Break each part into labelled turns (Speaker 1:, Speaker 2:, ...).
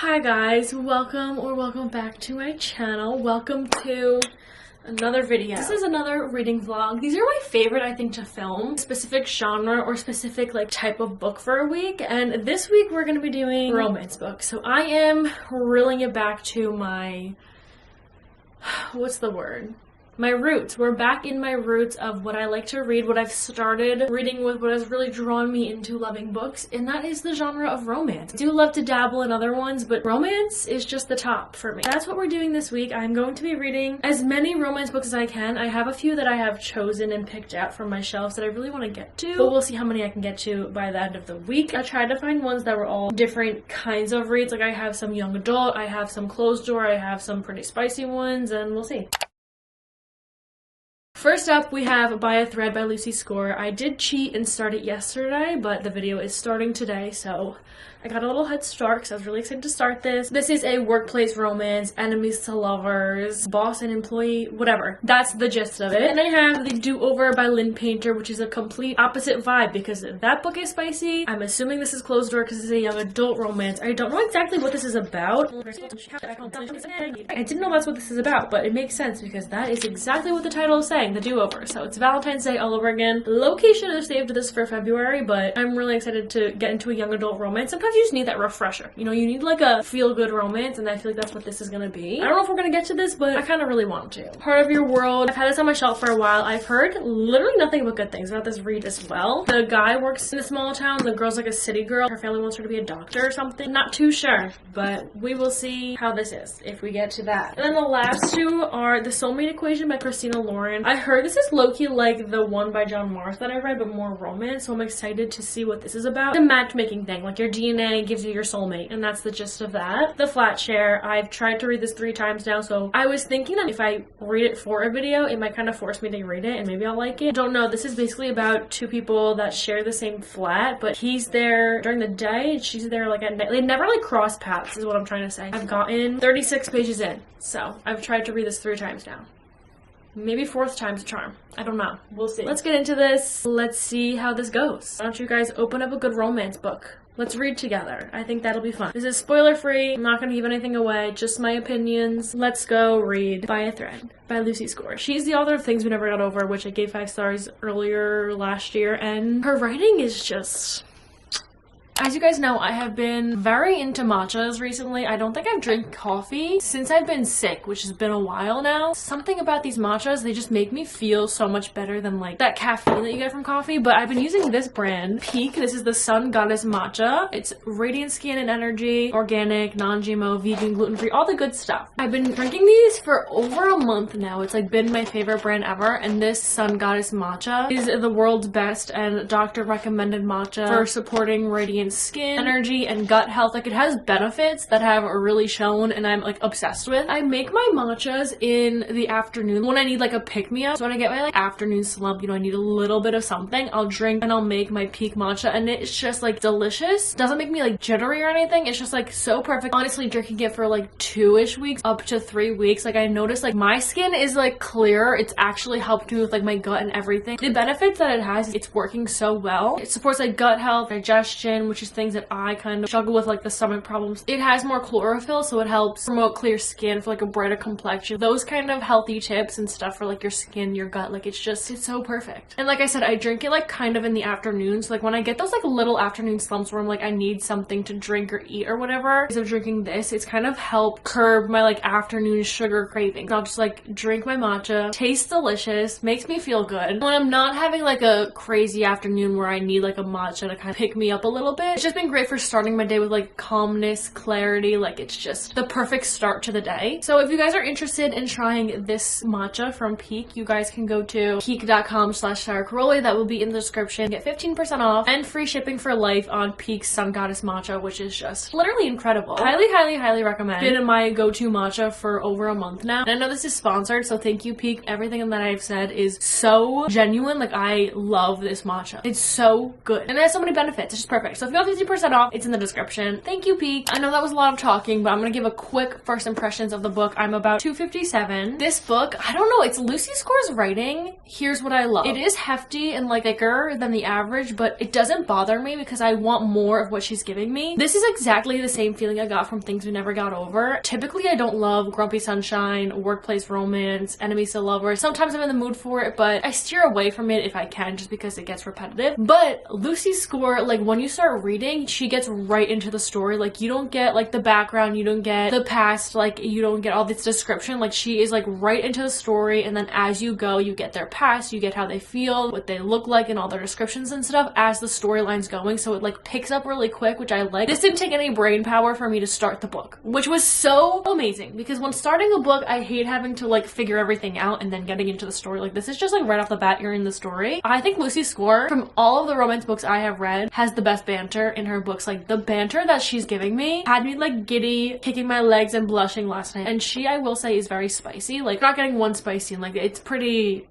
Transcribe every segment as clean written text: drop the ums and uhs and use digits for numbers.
Speaker 1: Hi guys, welcome back to my channel. Welcome to another video. This is another reading vlog. These are my favorite, I think, to film. Specific genre or specific type of book for a week. And this week we're going to be doing romance books. So I am reeling it back to my, what's the word? My roots. We're back in my roots of what I like to read, what I've started reading with, what has really drawn me into loving books, and that is the genre of romance. I do love to dabble in other ones, but romance is just the top for me. That's what we're doing this week. I'm going to be reading as many romance books as I can. I have a few that I have chosen and picked out from my shelves that I really want to get to, but we'll see how many I can get to by the end of the week. I tried to find ones that were all different kinds of reads. Like I have some young adult, I have some closed door, I have some pretty spicy ones, and we'll see. First up, we have By a Thread by Lucy Score. I did cheat and start it yesterday, but the video is starting today, so I got a little head start because I was really excited to start this. This is a workplace romance, enemies to lovers, boss and employee, whatever. That's the gist of it. And I have The Do-Over by Lynn Painter, which is a complete opposite vibe because that book is spicy. I'm assuming this is closed door because it's a young adult romance. I don't know exactly what this is about. I didn't know that's what this is about, but it makes sense because that is exactly what the title is saying, The Do-Over. So it's Valentine's Day all over again. Location is saved this for February, but I'm really excited to get into a young adult romance. Sometimes you just need that refresher. You know, you need like a feel-good romance, and I feel like that's what this is gonna be. I don't know if we're gonna get to this, but I kind of really want to. Heart of Your World. I've had this on my shelf for a while. I've heard literally nothing but good things about this read as well. The guy works in a small town. The girl's like a city girl. Her family wants her to be a doctor or something. Not too sure, but we will see how this is if we get to that. And then the last two are The Soulmate Equation by Christina Lauren. I heard this is low-key like the one by John Marth that I read, but more romance, so I'm excited to see what this is about. The matchmaking thing, like your DNA gives you your soulmate, and that's the gist of that. The Flat Share. I've tried to read this 3 times now, so I was thinking that if I read it for a video, it might kind of force me to read it, and maybe I'll like it. Don't know. This is basically about 2 people that share the same flat, but he's there during the day, and she's there like at night. They never like cross paths, is what I'm trying to say. I've gotten 36 pages in, so I've tried to read this 3 times now. Maybe 4th time's a charm. I don't know. We'll see. Let's get into this. Let's see how this goes. Why don't you guys open up a good romance book? Let's read together. I think that'll be fun. This is spoiler free. I'm not gonna give anything away. Just my opinions. Let's go read By a Thread by Lucy Score. She's the author of Things We Never Got Over, which I gave 5 stars earlier last year, and her writing is just... As you guys know, I have been very into matchas recently. I don't think I've drank coffee since I've been sick, which has been a while now. Something about these matchas, they just make me feel so much better than like that caffeine that you get from coffee. But I've been using this brand, Peak. This is the Sun Goddess Matcha. It's radiant skin and energy, organic, non-GMO, vegan, gluten-free, all the good stuff. I've been drinking these for over a month now. It's like been my favorite brand ever. And this Sun Goddess Matcha is the world's best and doctor recommended matcha for supporting radiant skin, energy, and gut health. Like, it has benefits that have really shown and I'm like obsessed with. I make my matchas in the afternoon when I need like a pick-me-up. So when I get my like afternoon slump, you know, I need a little bit of something, I'll drink and I'll make my Peak matcha, and it's just like delicious. Doesn't make me like jittery or anything. It's just like so perfect. Honestly, drinking it for like 2-ish weeks up to 3 weeks, like I noticed like my skin is like clearer. It's actually helped me with like my gut and everything. The benefits that it has, it's working so well. It supports like gut health, digestion, which is things that I kind of struggle with, like the stomach problems. It has more chlorophyll, so it helps promote clear skin for like a brighter complexion. Those kind of healthy tips and stuff for like your skin, your gut, like it's so perfect. And like I said, I drink it like kind of in the afternoons. Like when I get those like little afternoon slumps where I'm like I need something to drink or eat or whatever, instead of drinking this, it's kind of helped curb my like afternoon sugar cravings. I'll just like drink my matcha, tastes delicious, makes me feel good. When I'm not having like a crazy afternoon where I need like a matcha to kind of pick me up a little bit, it's just been great for starting my day with like calmness, clarity. Like it's just the perfect start to the day. So if you guys are interested in trying this matcha from Peak, you guys can go to peak.com/SaraCaroli. That will be in the description. Get 15% off and free shipping for life on Peak's Sun Goddess Matcha, which is just literally incredible. Highly recommend. Been my go-to matcha for over a month now. And I know this is sponsored, so thank you, Peak. Everything that I've said is so genuine. Like I love this matcha. It's so good. And it has so many benefits. It's just perfect. So if you you want 50% off, it's in the description. Thank you, Peak. I know that was a lot of talking, but I'm gonna give a quick first impressions of the book. I'm about 257. This book, I don't know, it's Lucy Score's writing. Here's what I love. It is hefty and like thicker than the average, but it doesn't bother me because I want more of what she's giving me. This is exactly the same feeling I got from Things We Never Got Over. Typically, I don't love Grumpy Sunshine, workplace romance, enemies to lovers. Sometimes I'm in the mood for it, but I steer away from it if I can just because it gets repetitive. But Lucy Score, like when you start reading, she gets right into the story. Like you don't get like the background, you don't get the past, like you don't get all this description. Like she is like right into the story, and then as you go, you get their past, you get how they feel, what they look like, and all their descriptions and stuff as the storyline's going. So it like picks up really quick, which I like. This didn't take any brain power for me to start the book, which was so amazing, because when starting a book, I hate having to like figure everything out and then getting into the story. Like this is just like right off the bat, you're in the story. I think Lucy Score, from all of the romance books I have read, has the best banter in her books. Like the banter that she's giving me had me like giddy, kicking my legs and blushing last night. And she, I will say, is very spicy. Like not getting one spicy, and like it's pretty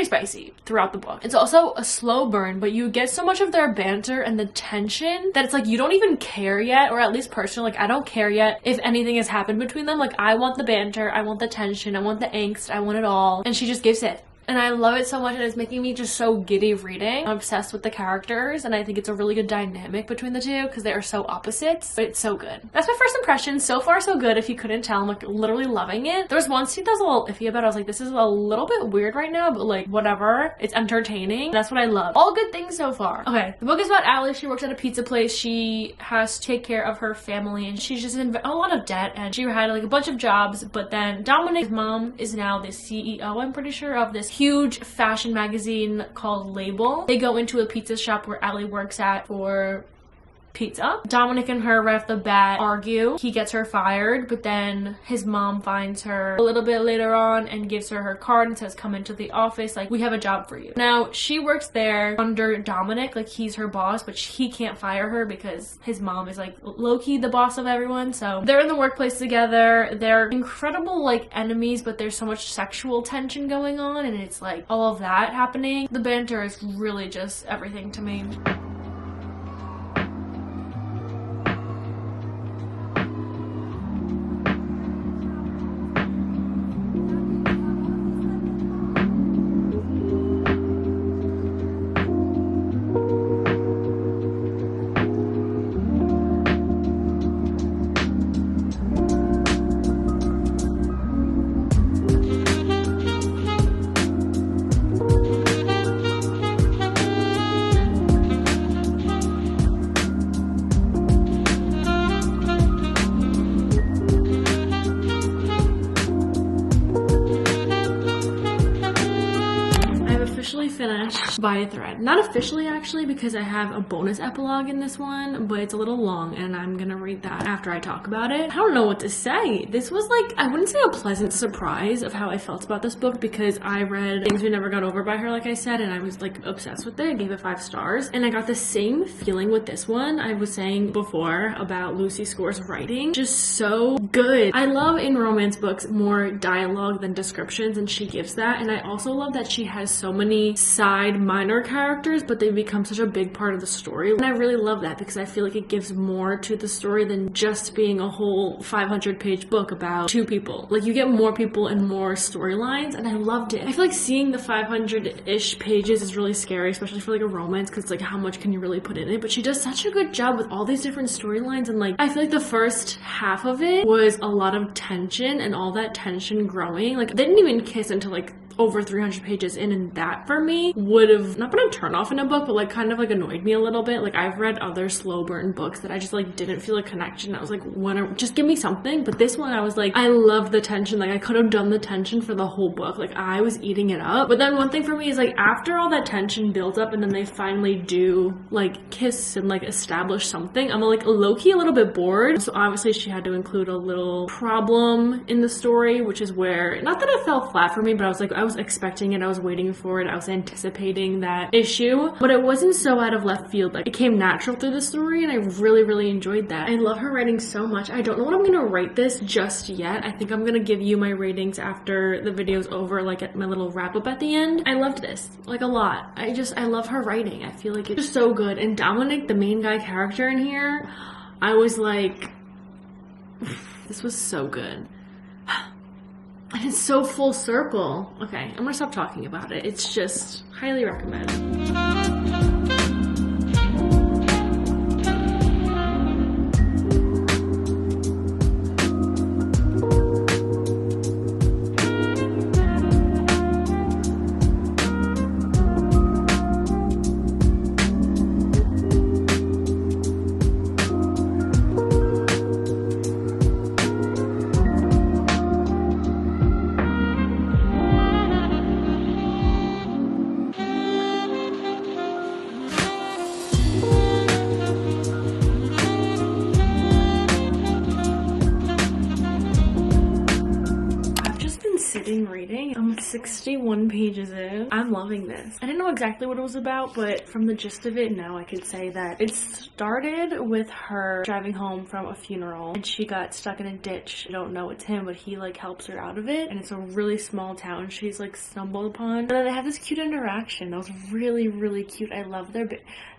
Speaker 1: spicy throughout the book. It's also a slow burn, but you get so much of their banter and the tension that it's like you don't even care yet, or at least personally, like I don't care yet if anything has happened between them. Like I want the banter, I want the tension, I want the angst, I want it all, and she just gives it. And I love it so much, and it's making me just so giddy reading. I'm obsessed with the characters, and I think it's a really good dynamic between the two because they are so opposites, but it's so good. That's my first impression. So far, so good. If you couldn't tell, I'm like literally loving it. There was one scene that was a little iffy about it. I was like, this is a little bit weird right now, but like whatever. It's entertaining. That's what I love. All good things so far. Okay, the book is about Allie. She works at a pizza place. She has to take care of her family, and she's just in a lot of debt, and she had like a bunch of jobs, but then Dominic's mom is now the CEO, I'm pretty sure, of this huge fashion magazine called Label. They go into a pizza shop where Allie works at for pizza. Dominic and her right off the bat argue. He gets her fired, but then his mom finds her a little bit later on and gives her her card and says, come into the office, like we have a job for you. Now she works there under Dominic, like he's her boss, but he can't fire her because his mom is like low-key the boss of everyone. So they're in the workplace together. They're incredible like enemies, but there's so much sexual tension going on, and it's like all of that happening. The banter is really just everything to me. Finished By a Thread. Not officially actually, because I have a bonus epilogue in this one, but it's a little long and I'm gonna read that after I talk about it. I don't know what to say. This was like, I wouldn't say a pleasant surprise of how I felt about this book, because I read Things We Never Got Over by her, like I said, and I was like obsessed with it. I gave it 5 stars, and I got the same feeling with this one. I was saying before about Lucy Score's writing, just so good. I love in romance books more dialogue than descriptions, and she gives that. And I also love that she has so many side minor characters, but they become such a big part of the story. And I really love that because I feel like it gives more to the story than just being a whole 500-page book about 2 people. Like you get more people and more storylines, and I loved it. I feel like seeing the 500-ish pages is really scary, especially for like a romance, because it's like how much can you really put in it? But she does such a good job with all these different storylines, and like I feel like the first half of it was a lot of tension, and all that tension growing. Like they didn't even kiss until like over 300 pages in, and that for me would have not been a turn off in a book, but like kind of like annoyed me a little bit. Like I've read other slow burn books that I just like didn't feel a connection. I was like, just give me something. But this one I was like, I love the tension. Like I could have done the tension for the whole book. Like I was eating it up. But then one thing for me is like after all that tension builds up and then they finally do like kiss and like establish something, I'm like low-key a little bit bored. So obviously she had to include a little problem in the story, which is where, not that it fell flat for me, but I was like, I I was expecting it, I was waiting for it, I was anticipating that issue, but it wasn't so out of left field. Like, it came natural through the story, and I really enjoyed that. I love her writing so much. I don't know what I'm gonna rate this just yet. I think I'm gonna give you my ratings after the video's over, like at my little wrap up at the end. I loved this, like, a lot. I love her writing. I feel like it's just so good. And Dominic, the main guy character in here, I was like, this was so good. And it's so full circle. Okay, I'm gonna stop talking about it. It's just highly recommend. Reading. I'm 61 pages in. I'm loving this. I didn't know exactly what it was about, but from the gist of it, now I could say that it started with her driving home from a funeral and she got stuck in a ditch. I don't know it's him, but he like helps her out of it, and it's a really small town she's like stumbled upon. And then they have this cute interaction that was really cute. I love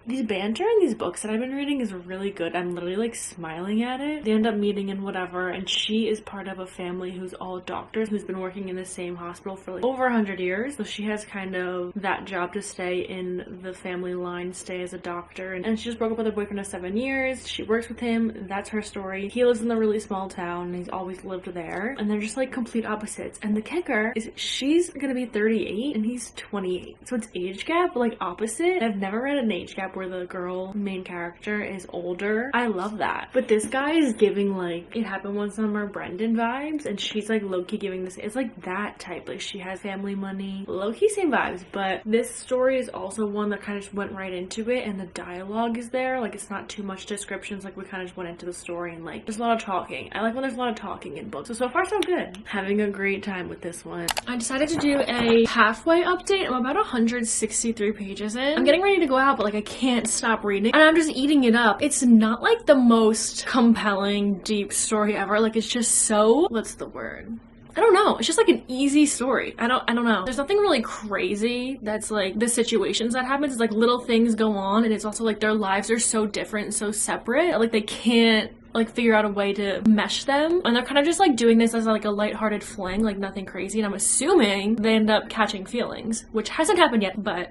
Speaker 1: these banter in these books that I've been reading is really good. I'm literally like smiling at it. They end up meeting and whatever, and she is part of a family who's all doctors who's been working in the same hospital for like over 100 years. So she has kind of that job to stay in the family line, stay as a doctor. And she just broke up with her boyfriend of 7 years. She works with him. That's her story. He lives in a really small town and he's always lived there. And they're just like complete opposites. And the kicker is she's gonna be 38 and he's 28. So it's age gap, but like opposite. I've never read an age gap where the girl main character is older. I love that. But this guy is giving like It Happened One Summer Brendan vibes, and she's like low-key giving this, it's like that type. Like she has family money, low-key same vibes. But this story is also one that kind of just went right into it, and the dialogue is there. Like it's not too much descriptions, like we kind of just went into the story, and like there's a lot of talking. I like when there's a lot of talking in books. So far so good. Having a great time with this one. I decided to do a halfway update. I'm about 163 pages in. I'm getting ready to go out, but like I can't stop reading and I'm just eating it up. It's not like the most compelling deep story ever. Like it's just so, what's the word? I don't know. It's just like an easy story. I don't know. There's nothing really crazy that's like the situations that happens. It's like little things go on, and it's also like their lives are so different and so separate. Like they can't like figure out a way to mesh them, and they're kind of just like doing this as like a lighthearted fling, like nothing crazy. And I'm assuming they end up catching feelings, which hasn't happened yet, but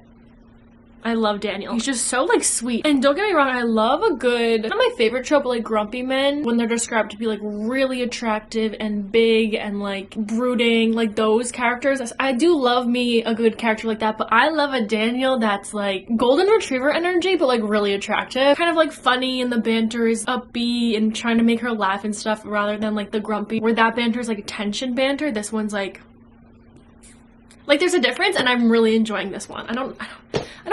Speaker 1: I love Daniel. He's just so like sweet. And don't get me wrong, I love a good, not my favorite trope, but like grumpy men when they're described to be like really attractive and big and like brooding, like those characters. I do love me a good character like that, but I love a Daniel that's like golden retriever energy, but like really attractive. Kind of like funny, and the banter is upbeat and trying to make her laugh and stuff, rather than like the grumpy where that banter is like tension banter. This one's like there's a difference, and I'm really enjoying this one. I don't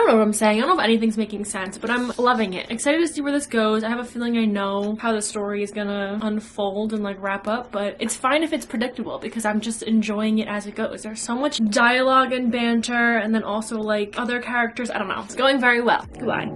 Speaker 1: know what I'm saying. I don't know if anything's making sense, but I'm loving it. Excited to see where this goes. I have a feeling I know how the story is gonna unfold and like wrap up, but it's fine if it's predictable because I'm just enjoying it as it goes. There's so much dialogue and banter, and then also like other characters. I don't know. It's going very well. Goodbye.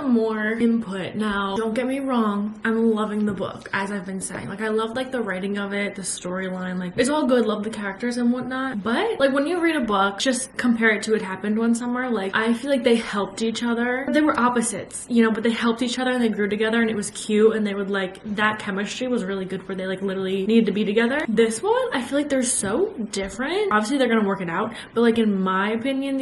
Speaker 1: More input. Now, don't get me wrong, I'm loving the book, as I've been saying. Like, I love like the writing of it, the storyline, like it's all good, love the characters and whatnot. But like when you read a book, just compare it to It Happened One Summer, like I feel like they helped each other. They were opposites, you know, but they helped each other and they grew together, and it was cute, and they would like, that chemistry was really good where they like literally needed to be together. This one, I feel like they're so different. Obviously they're gonna work it out, but like in my opinion,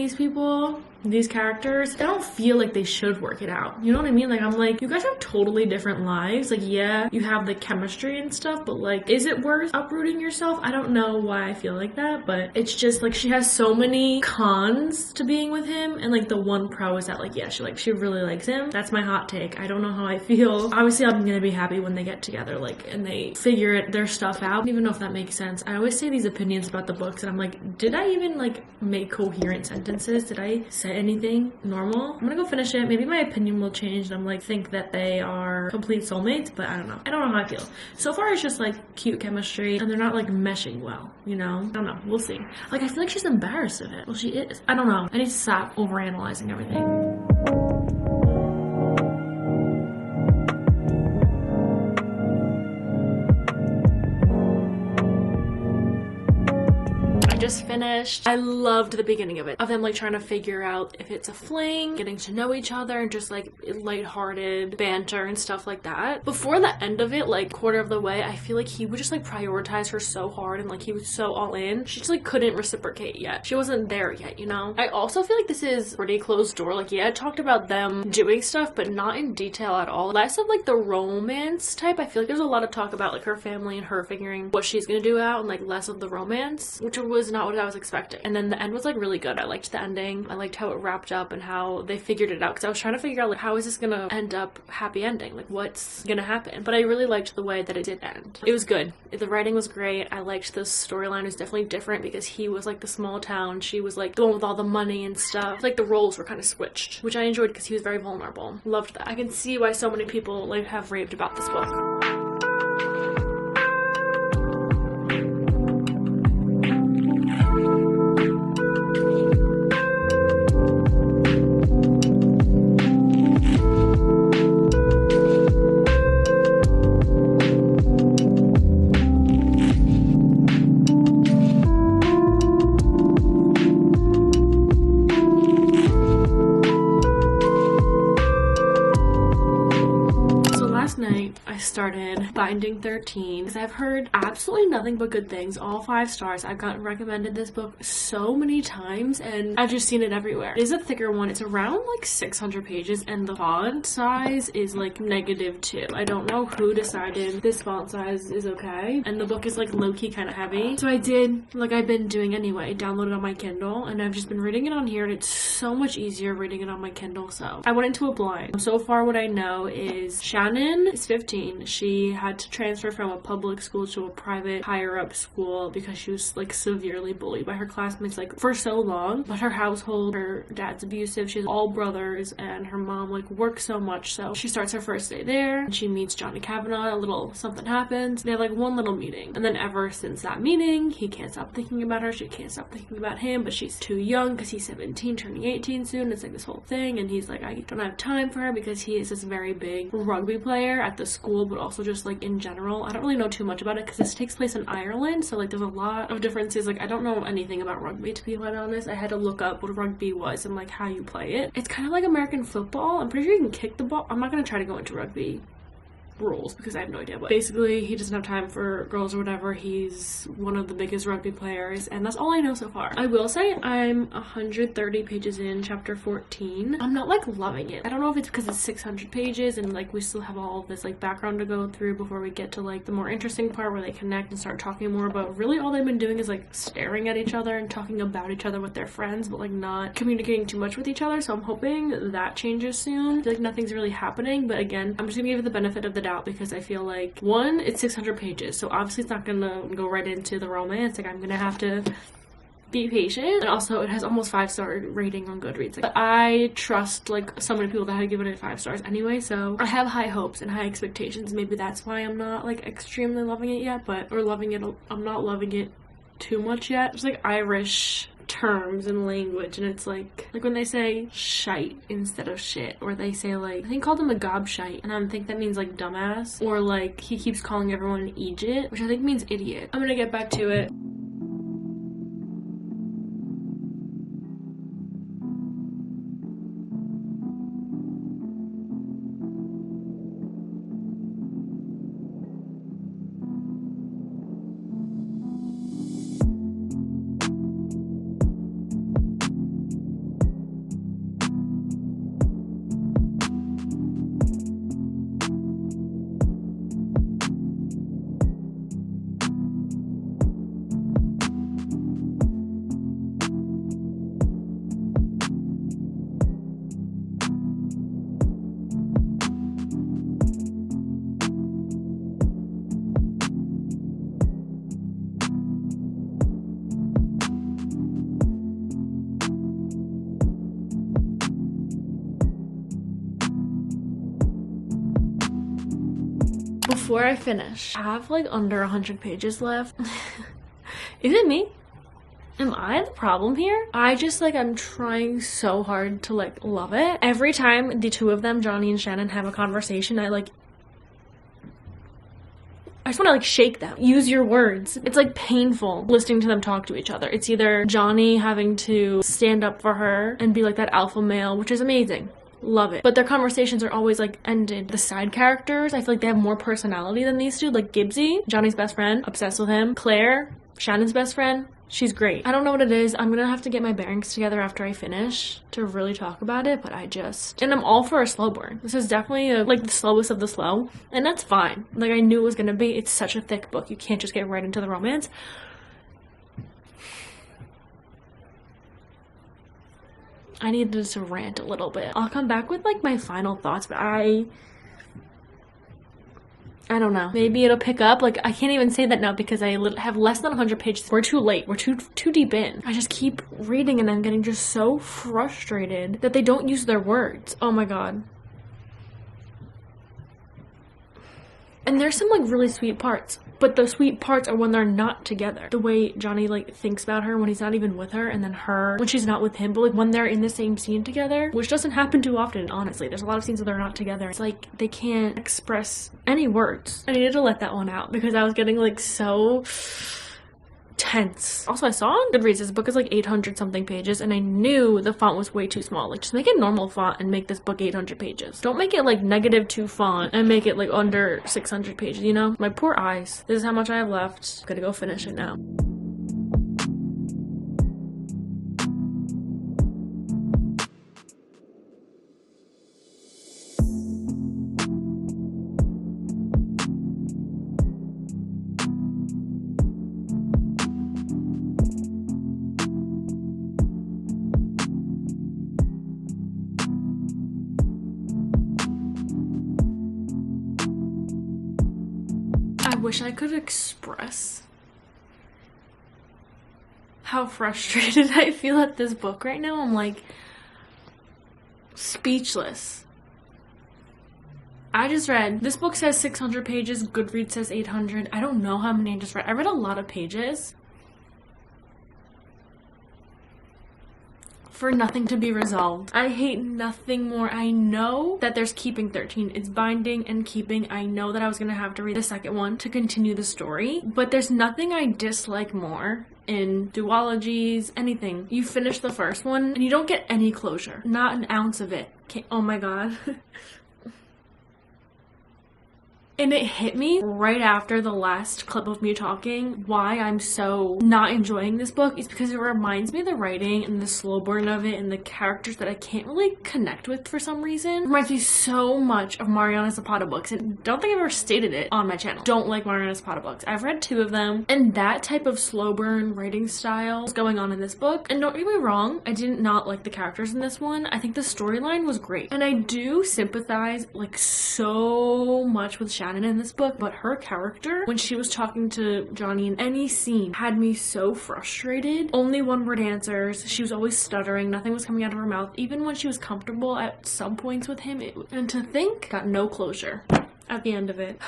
Speaker 1: these characters, I don't feel like they should work it out. You know what I mean? Like, I'm like, you guys have totally different lives. Like, yeah, you have the chemistry and stuff, but like, is it worth uprooting yourself? I don't know why I feel like that, but it's just like she has so many cons to being with him, and like the one pro is that like, yeah, she really likes him. That's my hot take. I don't know how I feel. Obviously, I'm gonna be happy when they get together, like, and they figure their stuff out. I don't even know if that makes sense. I always say these opinions about the books, and I'm like, did I even like make coherent sentences? Did I say anything normal. I'm gonna go finish it. Maybe my opinion will change and I'm like think that they are complete soulmates, but I don't know. I don't know how I feel. So far it's just like cute chemistry and they're not like meshing well, you know? I don't know. We'll see. Like I feel like she's embarrassed of it. Well, she is. I don't know. I need to stop overanalyzing everything. Just finished. I loved the beginning of it, of them like trying to figure out if it's a fling, getting to know each other, and just like lighthearted banter and stuff like that. Before the end of it, like quarter of the way, I feel like he would just like prioritize her so hard and like he was so all in. She just like couldn't reciprocate yet. She wasn't there yet, you know? I also feel like this is pretty closed door. Like yeah, I talked about them doing stuff, but not in detail at all. Less of like the romance type. I feel like there's a lot of talk about like her family and her figuring what she's gonna do out and like less of the romance, which was not what I was expecting. And then the end was like really good. I liked the ending. I liked how it wrapped up and how they figured it out, because I was trying to figure out like how is this gonna end up happy ending, like what's gonna happen. But I really liked the way that it did end. It was good. The writing was great. I liked the storyline. Was definitely different because he was like the small town, she was like the one with all the money and stuff. Like the roles were kind of switched, which I enjoyed because he was very vulnerable. Loved that. I can see why so many people like have raved about this book. I started Binding 13 because I've heard absolutely nothing but good things, all 5 stars. I've gotten recommended this book so many times and I've just seen it everywhere. It is a thicker one. It's around like 600 pages and the font size is like -2. I don't know who decided this font size is okay, and the book is like low-key kind of heavy. So I did, like I've been doing anyway, download it on my Kindle, and I've just been reading it on here, and it's so much easier reading it on my Kindle. So I went into it blind. So far what I know is Shannon is 15. She had to transfer from a public school to a private higher up school because she was like severely bullied by her classmates like for so long. But her household, her dad's abusive, she has all brothers, and her mom like works so much. So she starts her first day there and she meets Johnny Kavanaugh. A little something happens. They have like one little meeting, and then ever since that meeting he can't stop thinking about her, she can't stop thinking about him, but she's too young because he's 17 turning 18 soon. It's like this whole thing, and he's like, I don't have time for her because he is this very big rugby player at the school, but also just like in general. I don't really know too much about it because this takes place in Ireland, so like there's a lot of differences. Like I don't know anything about rugby, to be quite honest. I had to look up what rugby was and like how you play it. It's kind of like American football. I'm pretty sure you can kick the ball. I'm not gonna try to go into rugby rules because I have no idea, but basically he doesn't have time for girls or whatever. He's one of the biggest rugby players, and that's all I know so far. I will say I'm 130 pages in chapter 14. I'm not like loving it. I don't know if it's because it's 600 pages and like we still have all of this like background to go through before we get to like the more interesting part where they connect and start talking more, but really all they've been doing is like staring at each other and talking about each other with their friends, but like not communicating too much with each other. So I'm hoping that changes soon. I feel like nothing's really happening, but again, I'm just gonna give it the benefit of the doubt because I feel like, one, it's 600 pages, so obviously it's not gonna go right into the romance. Like I'm gonna have to be patient, and also it has almost 5-star rating on Goodreads. Like, I trust like so many people that have given it 5 stars anyway, so I have high hopes and high expectations. Maybe that's why I'm not like extremely loving it yet, I'm not loving it too much yet. It's like Irish terms and language, and it's like when they say shite instead of shit, or they say like, I think called him a gobshite, and I think that means like dumbass, or like he keeps calling everyone an idiot, which I think means idiot. I'm gonna get back to it. before I finish, I have like under 100 pages left. Is it me? Am I the problem here? I just like, I'm trying so hard to like love it. Every time the two of them, Johnny and Shannon, have a conversation, I just want to like shake them. Use your words. It's like painful listening to them talk to each other. It's either Johnny having to stand up for her and be like that alpha male, which is amazing. Love it. But their conversations are always like ended. The side characters, I feel like they have more personality than these two. Like Gibbsy, Johnny's best friend, obsessed with him. Claire, Shannon's best friend. She's great. I don't know what it is. I'm gonna have to get my bearings together after I finish to really talk about it, but and I'm all for a slow burn. This is definitely like the slowest of the slow, and that's fine. Like I knew it was gonna be. It's such a thick book. You can't just get right into the romance. I needed to rant a little bit. I'll come back with like my final thoughts, but I don't know. Maybe it'll pick up. Like, I can't even say that now because I have less than 100 pages. We're too late. We're too deep in. I just keep reading and I'm getting just so frustrated that they don't use their words. Oh my god. And there's some like really sweet parts, but the sweet parts are when they're not together. The way Johnny like thinks about her when he's not even with her, and then her when she's not with him, but like when they're in the same scene together, which doesn't happen too often, honestly. There's a lot of scenes where they're not together. It's like they can't express any words. I needed to let that one out because I was getting like so tense. Also, I saw on Goodreads this book is like 800 something pages, and I knew the font was way too small. Like, just make it normal font and make this book 800 pages. Don't make it like -2 font and make it like under 600 pages, you know? My poor eyes. This is how much I have left. Gotta go finish it now. I wish I could express how frustrated I feel at this book right now. I'm like speechless. I just read, this book says 600 pages, Goodreads says 800. I don't know how many I just read. I read a lot of pages for nothing to be resolved. I hate nothing more. I know that there's Keeping 13. It's binding and keeping. I know that I was gonna have to read the second one to continue the story, but there's nothing I dislike more in duologies, anything. You finish the first one and you don't get any closure. Not an ounce of it. Oh my god. And it hit me right after the last clip of me talking why I'm so not enjoying this book is because it reminds me of the writing and the slow burn of it and the characters that I can't really connect with for some reason. It reminds me so much of Mariana Zapata books, and I don't think I've ever stated it on my channel. Don't like Mariana Zapata books. I've read 2 of them, and that type of slow burn writing style is going on in this book. And don't get me wrong, I did not like the characters in this one. I think the storyline was great, and I do sympathize like so much with Shannon in this book, but her character, when she was talking to Johnny in any scene, had me so frustrated. Only one word answers. She was always stuttering. Nothing was coming out of her mouth. Even when she was comfortable at some points with him, and to think, got no closure at the end of it.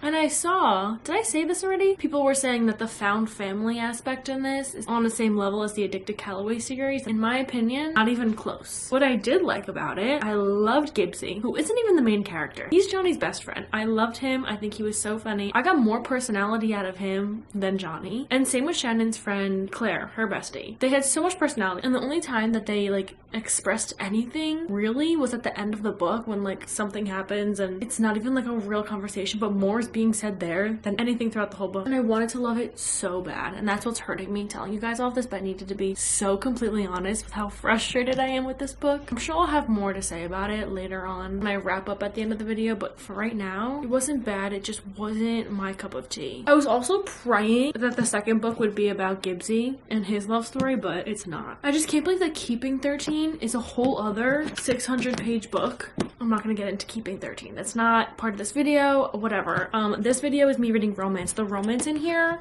Speaker 1: And I saw, did I say this already? People were saying that the found family aspect in this is on the same level as the Addicted Calloway series. In my opinion, not even close. What I did like about it, I loved Gibbsy, who isn't even the main character. He's Johnny's best friend. I loved him. I think he was so funny. I got more personality out of him than Johnny. And same with Shannon's friend, Claire, her bestie. They had so much personality. And the only time that they like expressed anything really was at the end of the book when like something happens and it's not even like a real conversation, but more is being said there than anything throughout the whole book. And I wanted to love it so bad, and that's what's hurting me telling you guys all of this, but I needed to be so completely honest with how frustrated I am with this book. I'm sure I'll have more to say about it later on when I wrap up at the end of the video, but for right now, it wasn't bad. It just wasn't my cup of tea. I was also praying that the second book would be about Gibbsy and his love story, but it's not. I just can't believe that Keeping 13 is a whole other 600-page book. I'm not gonna get into Keeping 13. That's not part of this video, whatever. This video is me reading romance. The romance in here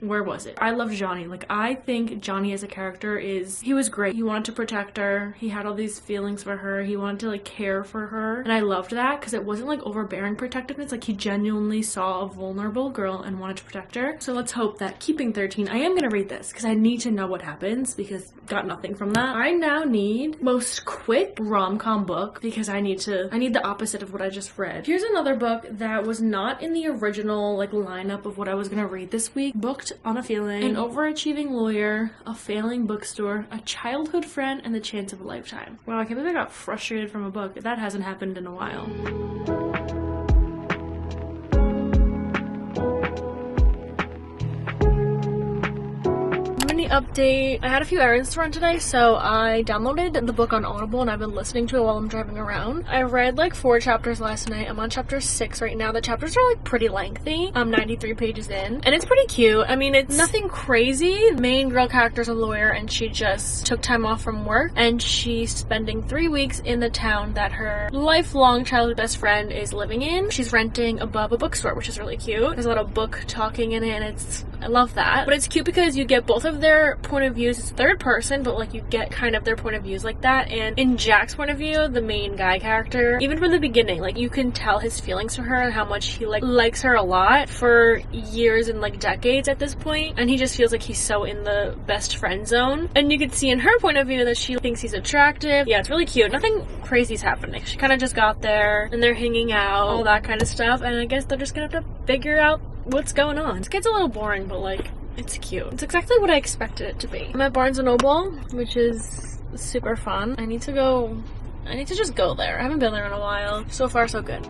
Speaker 1: where was it? I love Johnny. Like, I think Johnny as a character he was great. He wanted to protect her. He had all these feelings for her. He wanted to like care for her. And I loved that because it wasn't like overbearing protectiveness. Like, he genuinely saw a vulnerable girl and wanted to protect her. So let's hope that Keeping 13, I am gonna read this because I need to know what happens because got nothing from that. I now need most quick rom-com book because I need the opposite of what I just read. Here's another book that was not in the original like lineup of what I was gonna read this week. Booked on a Feeling, An Overachieving Lawyer, A Failing Bookstore, A Childhood Friend, and The Chance of a Lifetime. Wow, I can't believe I got frustrated from a book. That hasn't happened in a while. Update. I had a few errands to run today, so I downloaded the book on Audible and I've been listening to it while I'm driving around. I read like 4 chapters last night. I'm on chapter 6 right now. The chapters are like pretty lengthy. I'm 93 pages in and it's pretty cute. I mean, it's nothing crazy. The main girl character's a lawyer and she just took time off from work and she's spending 3 weeks in the town that her lifelong childhood best friend is living in. She's renting above a bookstore, which is really cute. There's a lot of book talking in it and I love that. But it's cute because you get both of their point of views. It's third person, but like you get kind of their point of views like that. And in Jack's point of view, the main guy character, even from the beginning, like you can tell his feelings for her and how much he like likes her a lot for years and like decades at this point. And he just feels like he's so in the best friend zone. And you can see in her point of view that she thinks he's attractive. Yeah, it's really cute. Nothing crazy's happening. She kind of just got there and they're hanging out, all that kind of stuff. And I guess they're just gonna have to figure out what's going on. It gets a little boring, but like it's cute. It's exactly what I expected it to be. I'm at Barnes & Noble, which is super fun. I need to just go there. I haven't been there in a while. So far, so good.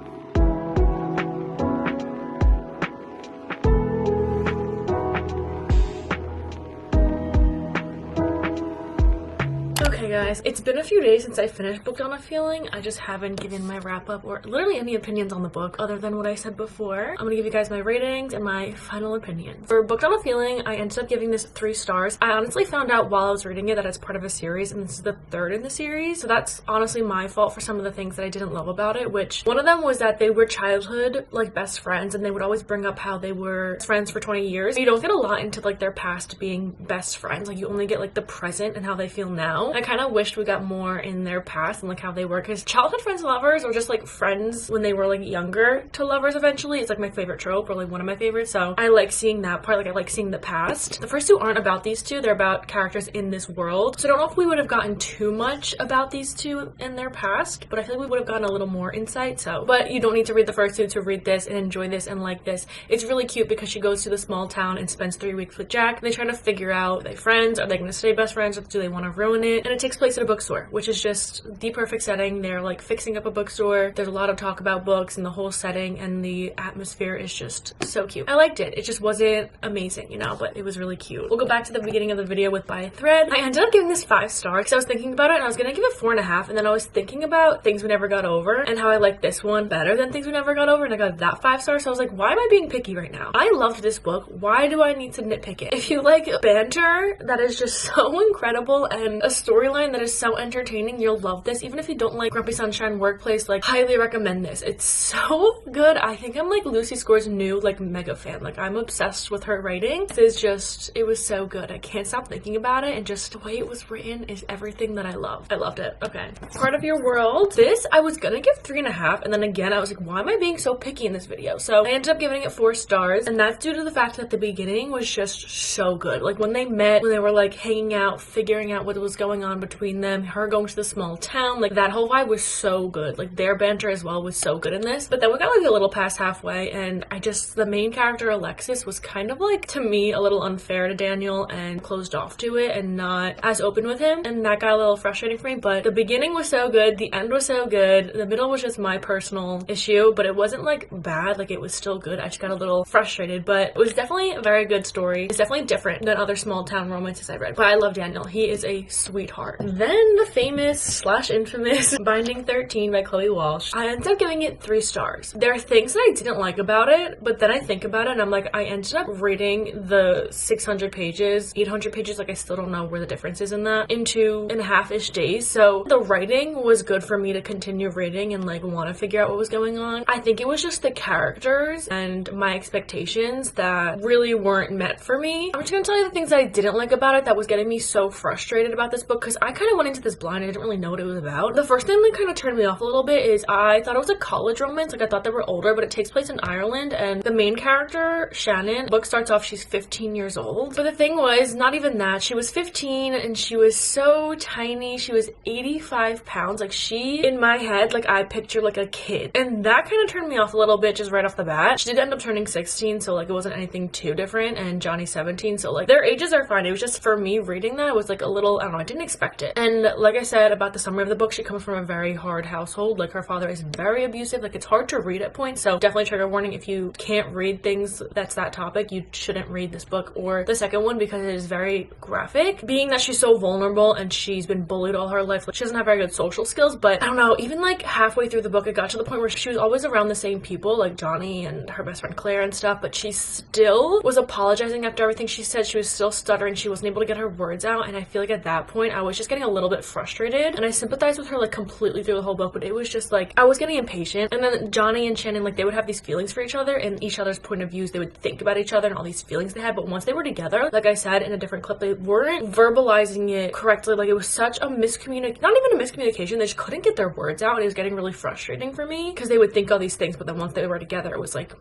Speaker 1: Okay guys, it's been a few days since I finished Booked on a Feeling. I just haven't given my wrap up or literally any opinions on the book other than what I said before. I'm gonna give you guys my ratings and my final opinions. For Booked on a Feeling, I ended up giving this 3 stars. I honestly found out while I was reading it that it's part of a series and this is the 3rd in the series. So that's honestly my fault for some of the things that I didn't love about it, which one of them was that they were childhood like best friends and they would always bring up how they were friends for 20 years. You don't get a lot into like their past being best friends. Like you only get like the present and how they feel now. I kind of wished we got more in their past and like how they were, because childhood friends and lovers or just like friends when they were like younger to lovers eventually, it's like my favorite trope or like one of my favorites. So I like seeing that part. Like I like seeing the past. The first 2 aren't about these 2, they're about characters in this world. So I don't know if we would have gotten too much about these 2 in their past, but I feel like we would have gotten a little more insight. So, but you don't need to read the first 2 to read this and enjoy this and like this. It's really cute because she goes to the small town and spends 3 weeks with Jack. They try to figure out, are they friends? Are they going to stay best friends? Or do they want to ruin it? And it takes place at a bookstore, which is just the perfect setting. They're like fixing up a bookstore. There's a lot of talk about books and the whole setting and the atmosphere is just so cute. I liked it. It just wasn't amazing, you know, but it was really cute. We'll go back to the beginning of the video with By a Thread. I ended up giving this 5 stars because I was thinking about it and I was gonna give it 4.5, and then I was thinking about Things We Never Got Over and how I like this one better than Things We Never Got Over, and I got that 5 stars. So I was like, why am I being picky right now? I loved this book. Why do I need to nitpick it? If you like banter that is just so incredible and a storyline that is so entertaining, you'll love this. Even if you don't like Grumpy Sunshine Workplace, like highly recommend this. It's so good. I think I'm like Lucy Score's new like mega fan. Like I'm obsessed with her writing. This is just, it was so good. I can't stop thinking about it, and just the way it was written is everything that I love. I loved it. Okay. Part of Your World. This I was gonna give 3.5, and then again I was like, why am I being so picky in this video? So I ended up giving it 4 stars, and that's due to the fact that the beginning was just so good. Like when they met, when they were like hanging out, figuring out what was going on between them, her going to the small town, like that whole vibe was so good. Like their banter as well was so good in this. But then we got like a little past halfway, and the main character Alexis was kind of like, to me, a little unfair to Daniel and closed off to it and not as open with him, and that got a little frustrating for me. But the beginning was so good, the end was so good, the middle was just my personal issue, but it wasn't like bad, like it was still good. I just got a little frustrated, but it was definitely a very good story. It's definitely different than other small town romances I read, but I love Daniel. He is a sweetheart. sweetheart. Then the famous slash infamous Binding 13 by Chloe Walsh. I ended up giving it 3 stars. There are things that I didn't like about it, but then I think about it and I'm like, I ended up reading the 600 pages, 800 pages, like I still don't know where the difference is in that, in 2.5-ish days. So the writing was good for me to continue reading and like want to figure out what was going on. I think it was just the characters and my expectations that really weren't met for me. I'm just gonna tell you the things that I didn't like about it that was getting me so frustrated about this book, because I kind of went into this blind. I didn't really know what it was about. The first thing that kind of turned me off a little bit is I thought it was a college romance. Like I thought they were older, but it takes place in Ireland, and the main character, Shannon, the book starts off, she's 15 years old. But the thing was, not even that. She was 15 and she was so tiny. She was 85 pounds. Like she, in my head, like I pictured like a kid. And that kind of turned me off a little bit just right off the bat. She did end up turning 16, so like it wasn't anything too different, and Johnny's 17, so like their ages are fine. It was just for me reading that, it was like a little, I don't know, I didn't expect it. And like I said about the summary of the book, she comes from a very hard household. Like her father is very abusive. Like it's hard to read at points, so definitely trigger warning. If you can't read things that's that topic, you shouldn't read this book or the second one, because it is very graphic. Being that she's so vulnerable and she's been bullied all her life, like she doesn't have very good social skills. But I don't know, even like halfway through the book, it got to the point where she was always around the same people, like Johnny and her best friend Claire and stuff, but she still was apologizing after everything she said. She was still stuttering. She wasn't able to get her words out, and I feel like at that point I was just getting a little bit frustrated, and I sympathized with her like completely through the whole book, but it was just like I was getting impatient. And then Johnny and Shannon, like they would have these feelings for each other and each other's point of views. They would think about each other and all these feelings they had, but once they were together, like I said in a different clip, they weren't verbalizing it correctly. Like it was such a not even a miscommunication, they just couldn't get their words out, and it was getting really frustrating for me because they would think all these things, but then once they were together, it was like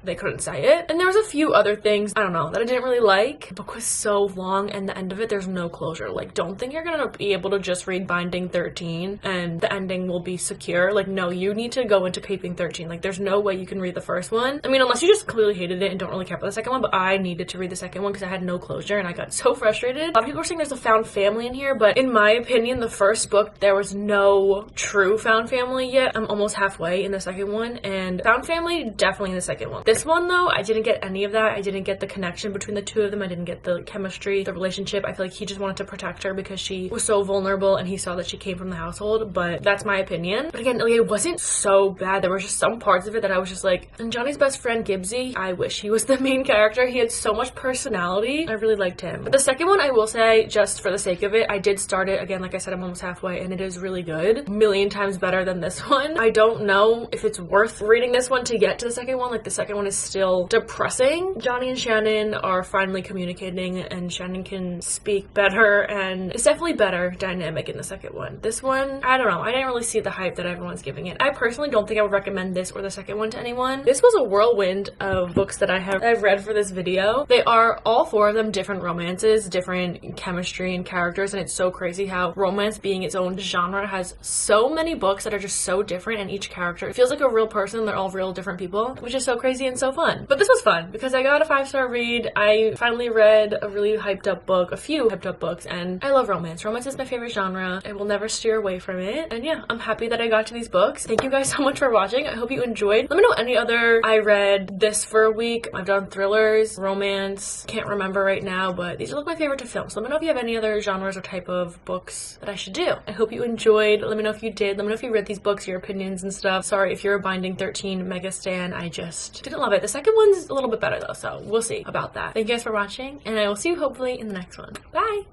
Speaker 1: they couldn't say it. And there was a few other things, I don't know, that I didn't really like. The book was so long, and the end of it, there's no closure. Like, don't think you're gonna be able to just read Binding 13 and the ending will be secure. Like, no, you need to go into Paping 13. Like, there's no way you can read the first one. I mean, unless you just clearly hated it and don't really care about the second one, but I needed to read the second one because I had no closure and I got so frustrated. A lot of people are saying there's a found family in here, but in my opinion, the first book, there was no true found family yet. I'm almost halfway in the second one, and found family, definitely in the second one. This one though, I didn't get any of that. I didn't get the connection between the two of them. I didn't get the chemistry, the relationship. I feel like he just wanted to protect her because she was so vulnerable and he saw that she came from the household, but that's my opinion. But again, like, it wasn't so bad. There were just some parts of it that I was just like, and Johnny's best friend Gibbsy, I wish he was the main character. He had so much personality. I really liked him. But the second one, I will say, just for the sake of it, I did start it. Again, like I said, I'm almost halfway and it is really good. A million times better than this one. I don't know if it's worth reading this one to get to the second one. Like, the second one is still depressing. Johnny and Shannon are finally communicating and Shannon can speak better, and it's definitely better dynamic in the second one. This one, I don't know. I didn't really see the hype that everyone's giving it. I personally don't think I would recommend this or the second one to anyone. This was a whirlwind of books that I've read for this video. They are all 4 of them different romances, different chemistry and characters, and it's so crazy how romance being its own genre has so many books that are just so different, and each character, it feels like a real person. They're all real different people, which is so crazy and so fun. But this was fun because I got a 5-star read. I finally read a really hyped up book, a few hyped up books, and I love romance. Romance is my favorite genre. I will never steer away from it. And yeah, I'm happy that I got to these books. Thank you guys so much for watching. I hope you enjoyed. Let me know any other I read this for a week. I've done thrillers, romance, can't remember right now, but these are like my favorite to film. So let me know if you have any other genres or type of books that I should do. I hope you enjoyed. Let me know if you did. Let me know if you read these books, your opinions and stuff. Sorry if you're a Binding 13 mega stan. I just didn't love it. The second one's a little bit better though, so we'll see about that. Thank you guys for watching, and I will see you hopefully in the next one. Bye!